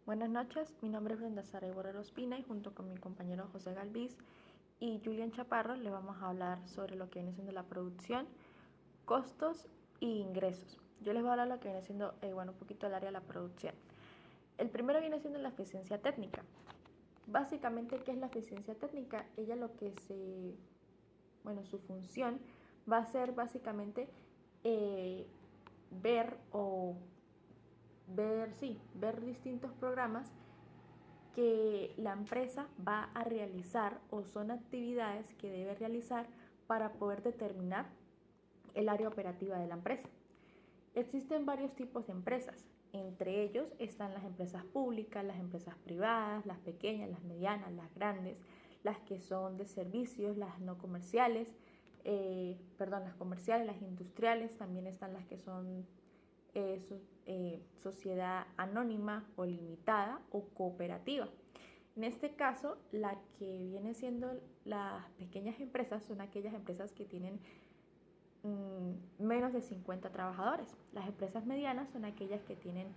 Buenas noches, mi nombre es Brenda Sara Borrero Espina y junto con mi compañero José Galvis y Julián Chaparro le vamos a hablar sobre lo que viene siendo la producción, costos e ingresos. Yo les voy a hablar lo que viene siendo, un poquito el área de la producción. El primero viene siendo la eficiencia técnica. Básicamente, ¿qué es la eficiencia técnica? Su función va a ser básicamente ver distintos programas que la empresa va a realizar o son actividades que debe realizar para poder determinar el área operativa de la empresa. Existen varios tipos de empresas, entre ellos están las empresas públicas, las empresas privadas, las pequeñas, las medianas, las grandes, las que son de servicios, las no comerciales, las comerciales, las industriales, también están las que son sociedad anónima o limitada o cooperativa. En este caso, la que viene siendo las pequeñas empresas son aquellas empresas que tienen menos de 50 trabajadores. Las empresas medianas son aquellas que tienen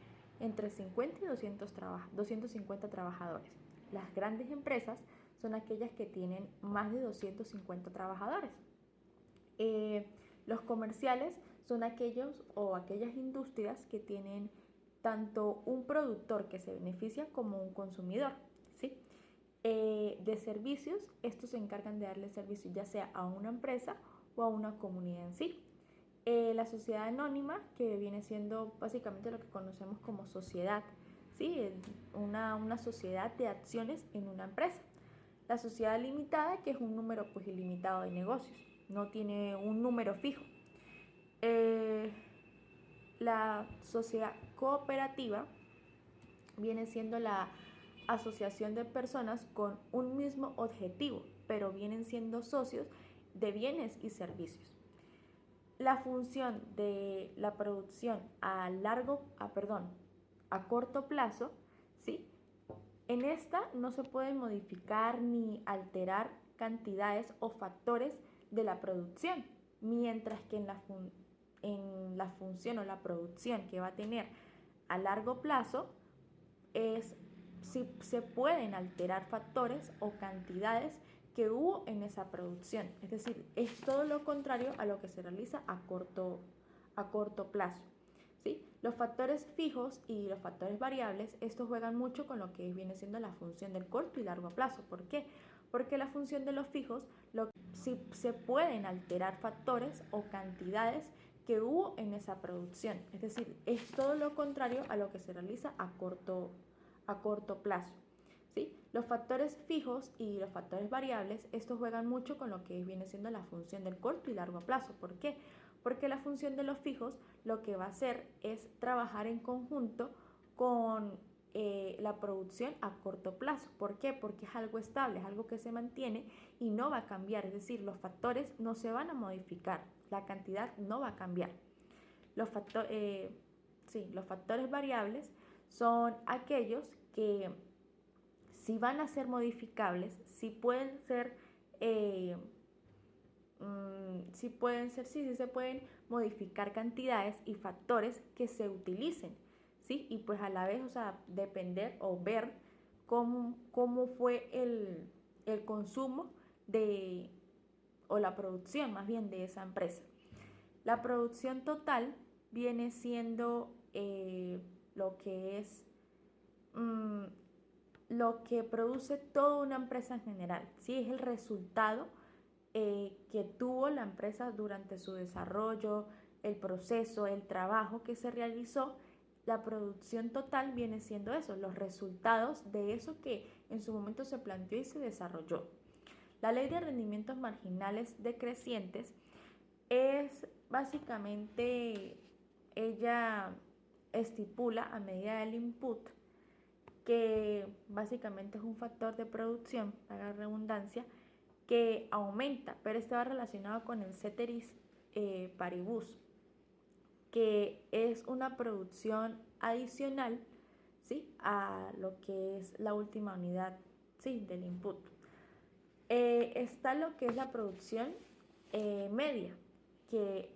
entre 50 y 250 trabajadores. Las grandes empresas son aquellas que tienen más de 250 trabajadores. Los comerciales son aquellos o aquellas industrias que tienen tanto un productor que se beneficia como un consumidor, ¿sí? De servicios, estos se encargan de darle servicio ya sea a una empresa o a una comunidad en sí. La sociedad anónima, que viene siendo básicamente lo que conocemos como sociedad, ¿sí? Una sociedad de acciones en una empresa. La sociedad limitada, que es un número ilimitado de negocios, no tiene un número fijo. La sociedad cooperativa viene siendo la asociación de personas con un mismo objetivo, pero vienen siendo socios de bienes y servicios. La función de la producción a corto plazo, ¿sí? En esta no se pueden modificar ni alterar cantidades o factores de la producción, mientras que en la función o la producción que va a tener a largo plazo si se pueden alterar factores o cantidades que hubo en esa producción. Es decir, es todo lo contrario a lo que se realiza a corto plazo. ¿Sí? Los factores fijos y los factores variables, estos juegan mucho con lo que viene siendo la función del corto y largo plazo. ¿Por qué? Porque la función de los fijos, si se pueden alterar factores o cantidades que hubo en esa producción. Es decir, es todo lo contrario a lo que se realiza a corto plazo. ¿Sí? Los factores fijos y los factores variables, estos juegan mucho con lo que viene siendo la función del corto y largo plazo. ¿Por qué? Porque la función de los fijos lo que va a hacer es trabajar en conjunto con la producción a corto plazo. ¿Por qué? Porque es algo estable, es algo que se mantiene y no va a cambiar. Es decir, los factores no se van a modificar, la cantidad no va a cambiar. Los factores variables son aquellos que si van a ser modificables, si se pueden modificar cantidades y factores que se utilicen, ¿sí? Y pues a la vez, depender o ver cómo fue el consumo o la producción más bien de esa empresa. La producción total viene siendo lo que produce toda una empresa en general, ¿sí? Es el resultado que tuvo la empresa durante su desarrollo, el proceso, el trabajo que se realizó. La producción total viene siendo eso, los resultados de eso que en su momento se planteó y se desarrolló. La ley de rendimientos marginales decrecientes es básicamente, ella estipula a medida del input, que básicamente es un factor de producción, para la redundancia, que aumenta, pero este va relacionado con el ceteris paribus, que es una producción adicional, ¿sí? A lo que es la última unidad, ¿sí? Del input. Está lo que es la producción media, que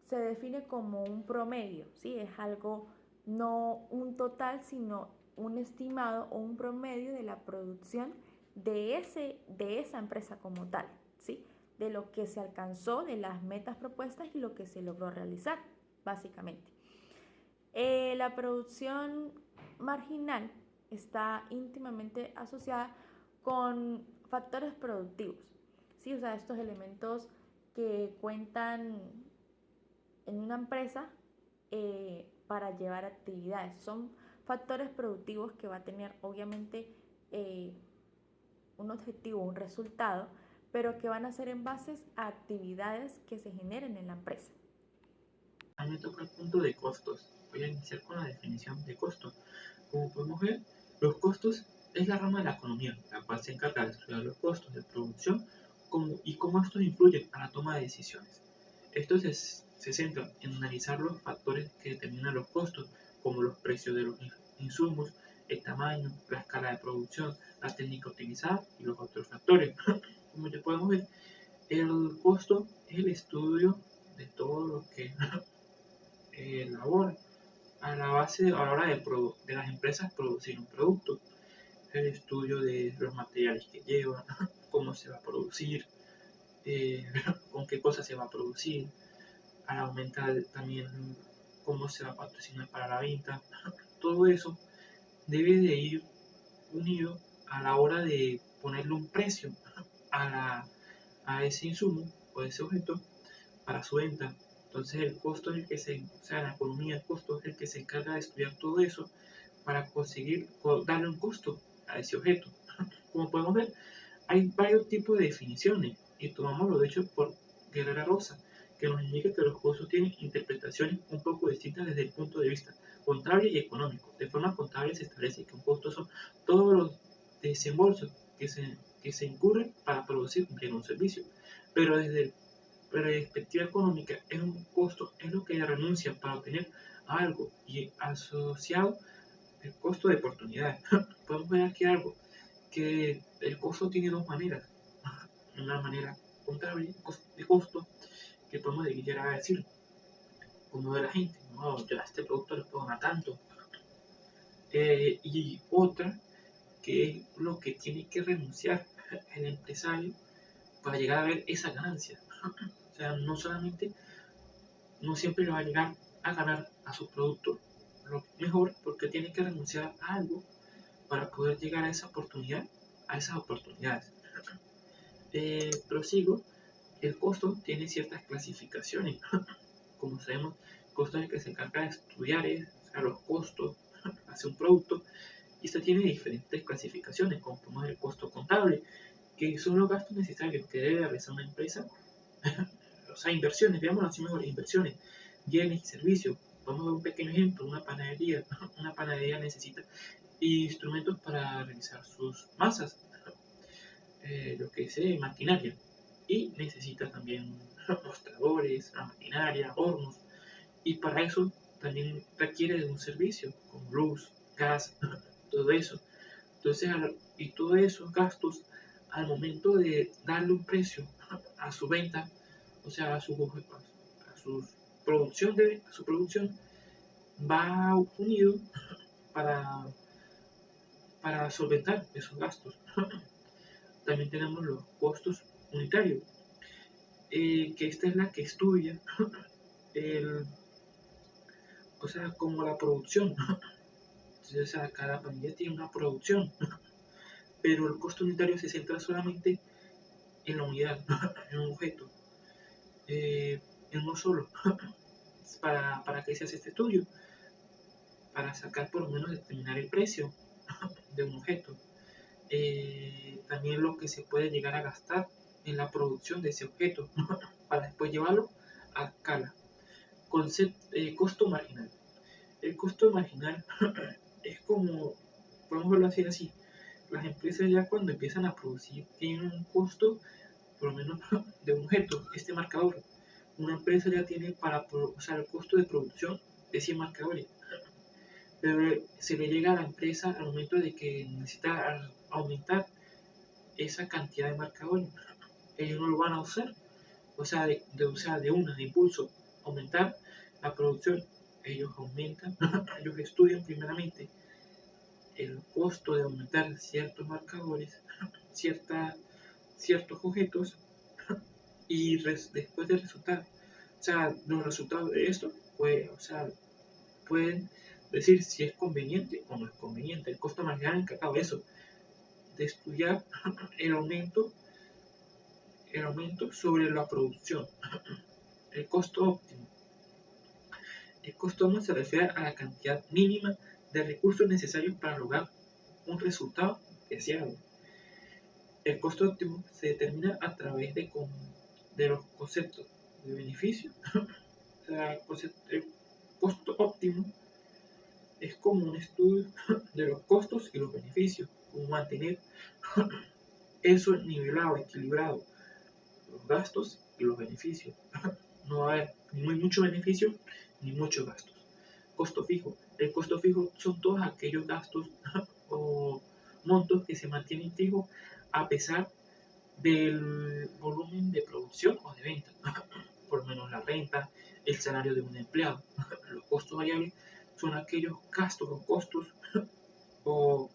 se define como un promedio, ¿sí? Es algo no un total, sino un estimado o un promedio de la producción de esa empresa como tal, ¿sí? De lo que se alcanzó, de las metas propuestas y lo que se logró realizar, básicamente. La producción marginal está íntimamente asociada con factores productivos, ¿sí? O sea, estos elementos que cuentan en una empresa para llevar actividades. Son factores productivos que va a tener obviamente eh, un objetivo, un resultado, pero que van a ser en base a actividades que se generen en la empresa. A mí me toca el punto de costos. Voy a iniciar con la definición de costo. Como podemos ver, los costos es la rama de la economía, la cual se encarga de estudiar los costos de producción y cómo estos influyen a la toma de decisiones. Esto se centra en analizar los factores que determinan los costos, como los precios de los insumos, el tamaño, la escala de producción, la técnica utilizada y los otros factores. Como ya podemos ver, el costo es el estudio de todo lo que elabora a la base a la hora de las empresas producir un producto, el estudio de los materiales que lleva, cómo se va a producir, eh, con qué cosas se va a producir, al aumentar también cómo se va a patrocinar para la venta. Todo eso debe de ir unido a la hora de ponerle un precio a, a ese insumo o ese objeto para su venta. Entonces el costo es el que o sea, la economía, el costo es el que se encarga de estudiar todo eso para conseguir darle un costo a ese objeto. Como podemos ver, hay varios tipos de definiciones y tomámoslo de hecho por Guerrera Rosa, que nos indica que los costos tienen interpretaciones un poco distintas desde el punto de vista contable y económico. De forma contable se establece que un costo son todos los desembolsos que se incurren para producir un bien o un servicio, pero desde el perspectiva económica es un costo, es lo que renuncia para obtener algo y asociado el costo de oportunidad. Podemos ver aquí algo, que el costo tiene dos maneras. Una manera contable de costo, que podemos llegar a decir, como de la gente, no, yo a este producto le puedo ganar tanto. Y otra, que es lo que tiene que renunciar el empresario para llegar a ver esa ganancia. O sea, no solamente, no siempre le va a llegar a ganar a su producto lo mejor, porque tiene que renunciar a algo para poder llegar a esa oportunidad, a esas oportunidades. Prosigo, el costo tiene ciertas clasificaciones. Como sabemos, el costo es el que se encarga de estudiar o sea, los costos hacia un producto, y esto tiene diferentes clasificaciones, como podemos ver el costo contable, que son los gastos necesarios que debe realizar una empresa, o sea, inversiones, veamos así mejor, inversiones, bienes y servicios. Vamos a ver un pequeño ejemplo, una panadería. Una panadería necesita instrumentos para realizar sus masas, lo que es maquinaria, y necesita también mostradores, maquinaria, hornos, y para eso también requiere de un servicio con luz, gas, todo eso. Entonces, y todos esos gastos al momento de darle un precio a su venta, o sea, a su producción va unido para, para solventar esos gastos. También tenemos los costos unitarios, que esta es la que estudia el, o sea, como la producción. Entonces, o sea, cada familia tiene una producción, pero el costo unitario se centra solamente en la unidad, en un objeto, en uno solo. ¿Para qué se hace este estudio? Para sacar por lo menos determinar el precio de un objeto. También lo que se puede llegar a gastar en la producción de ese objeto para después llevarlo a escala. Costo marginal. El costo marginal es como, podemos verlo así, las empresas ya cuando empiezan a producir tienen un costo por lo menos de un objeto, este marcador. Una empresa ya tiene o sea, el costo de producción de 100 marcadores, pero se le llega a la empresa al momento de que necesita aumentar esa cantidad de marcadores. Ellos no lo van a usar, o sea, de impulso, aumentar la producción ellos aumentan, ellos estudian primeramente el costo de aumentar ciertos marcadores, cierta, ciertos objetos y después del resultado. O sea, los resultados de esto, pues, o sea, pueden decir si es conveniente o no es conveniente. El costo marginal encargado de eso, de estudiar el aumento, el aumento sobre la producción. El costo óptimo. El costo óptimo se refiere a la cantidad mínima de recursos necesarios para lograr un resultado deseado. El costo óptimo se determina a través de los conceptos de beneficio. O sea, el costo óptimo es como un estudio de los costos y los beneficios, como mantener eso nivelado, equilibrado, los gastos y los beneficios. No va a haber ni mucho beneficio ni muchos gastos. Costo fijo. El costo fijo son todos aquellos gastos o montos que se mantienen fijos a pesar del volumen de producción o de venta. Por lo menos la renta, el salario de un empleado. Los costos variables son aquellos gastos o costos o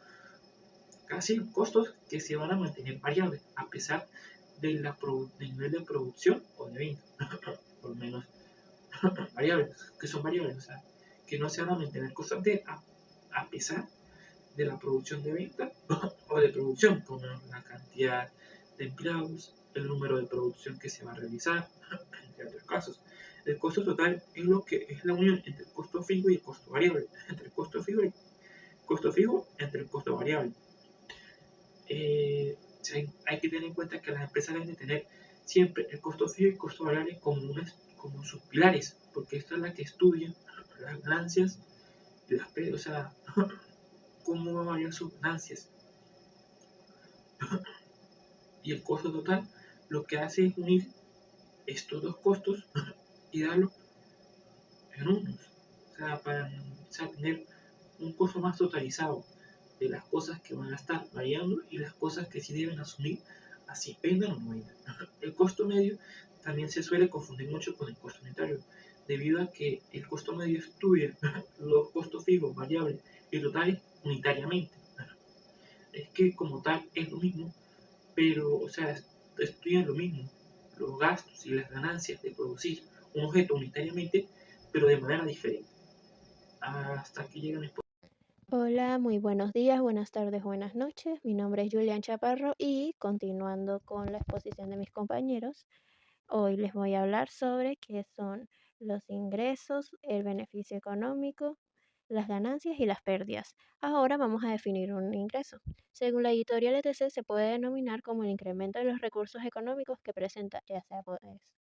casi costos que se van a mantener variables a pesar del nivel de producción o de venta. Por lo menos variables, que son variables, o sea, que no se van a mantener constantes a pesar de la producción de venta o de producción, como la cantidad de empleados, el número de producción que se va a realizar, entre otros casos. El costo total es lo que es la unión entre el costo fijo y el costo variable, entre el costo fijo y el costo fijo entre el costo variable. Hay que tener en cuenta que las empresas deben de tener siempre el costo fijo y el costo variable como sus pilares, porque esta es la que estudia las ganancias y las pérdidas, o sea, cómo va a variar sus ganancias. Y el costo total lo que hace es unir estos dos costos y darlos en unos, o sea, para tener un costo más totalizado de las cosas que van a estar variando y las cosas que sí deben asumir, así vendan o no vendan. El costo medio también se suele confundir mucho con el costo unitario, debido a que el costo medio estudia los costos fijos, variables y totales unitariamente. Es que como tal es lo mismo, pero, o sea, estudian lo mismo, los gastos y las ganancias de producir un objeto unitariamente, pero de manera diferente. Hasta que llegan después. Hola, muy buenos días, buenas tardes, buenas noches. Mi nombre es Julián Chaparro y continuando con la exposición de mis compañeros, hoy les voy a hablar sobre qué son los ingresos, el beneficio económico, las ganancias y las pérdidas. Ahora vamos a definir un ingreso. Según la editorial ETC, se puede denominar como el incremento de los recursos económicos que presenta ya sea pues,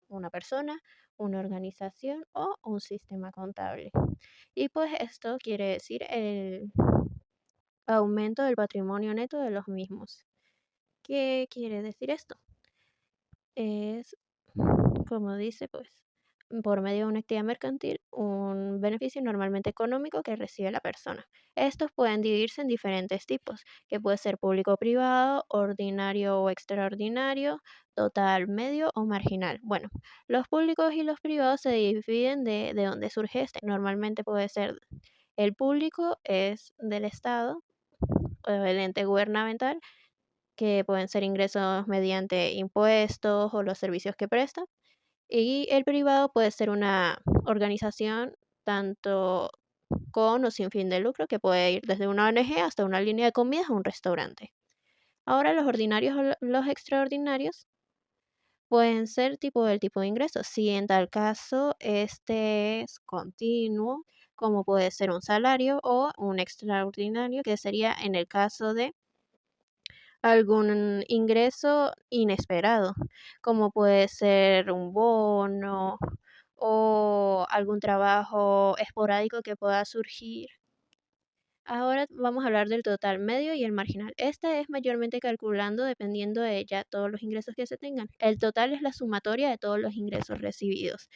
una persona, una organización o un sistema contable. Y pues esto quiere decir el aumento del patrimonio neto de los mismos. ¿Qué quiere decir esto? Es, como dice, pues, por medio de una actividad mercantil, un beneficio normalmente económico que recibe la persona. Estos pueden dividirse en diferentes tipos, que puede ser público o privado, ordinario o extraordinario, total, medio o marginal. Bueno, los públicos y los privados se dividen de dónde surge este. Normalmente puede ser el público es del Estado o del ente gubernamental, que pueden ser ingresos mediante impuestos o los servicios que presta. Y el privado puede ser una organización tanto con o sin fin de lucro, que puede ir desde una ONG hasta una línea de comidas o un restaurante. Ahora los ordinarios o los extraordinarios pueden ser del tipo de ingreso. Si en tal caso este es continuo, como puede ser un salario o un extraordinario, que sería en el caso de algún ingreso inesperado, como puede ser un bono o algún trabajo esporádico que pueda surgir. Ahora vamos a hablar del total medio y el marginal. Este es mayormente calculando dependiendo de ya todos los ingresos que se tengan. El total es la sumatoria de todos los ingresos recibidos.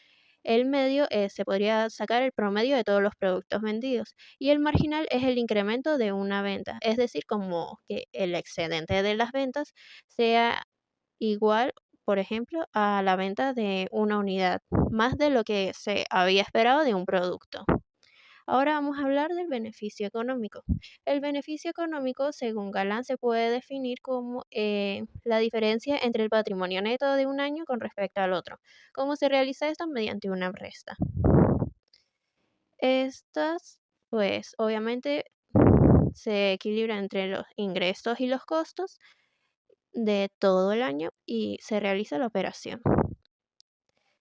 El medio se podría sacar el promedio de todos los productos vendidos y el marginal es el incremento de una venta, es decir, como que el excedente de las ventas sea igual, por ejemplo, a la venta de una unidad, más de lo que se había esperado de un producto. Ahora vamos a hablar del beneficio económico. El beneficio económico, según Galán, se puede definir como la diferencia entre el patrimonio neto de un año con respecto al otro. ¿Cómo se realiza esto? Mediante una resta. Estas, pues, obviamente se equilibran entre los ingresos y los costos de todo el año y se realiza la operación.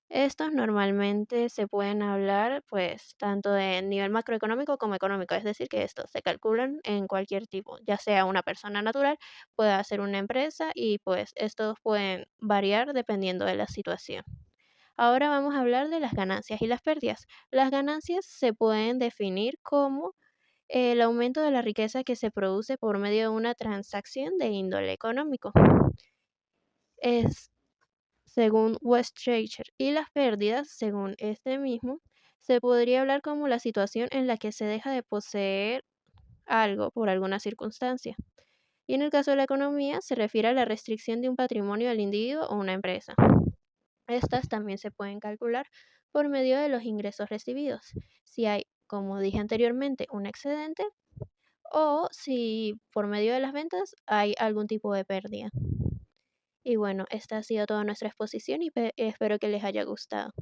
Estos normalmente se pueden hablar, pues, tanto de nivel macroeconómico como económico, es decir, que estos se calculan en cualquier tipo, ya sea una persona natural, pueda ser una empresa y pues estos pueden variar dependiendo de la situación. Ahora vamos a hablar de las ganancias y las pérdidas. Las ganancias se pueden definir como el aumento de la riqueza que se produce por medio de una transacción de índole económico. Es según Westreicher, y las pérdidas, según este mismo, se podría hablar como la situación en la que se deja de poseer algo por alguna circunstancia. Y en el caso de la economía, se refiere a la restricción de un patrimonio del individuo o una empresa. Estas también se pueden calcular por medio de los ingresos recibidos, si hay, como dije anteriormente, un excedente o si por medio de las ventas hay algún tipo de pérdida. Y bueno, esta ha sido toda nuestra exposición y espero que les haya gustado.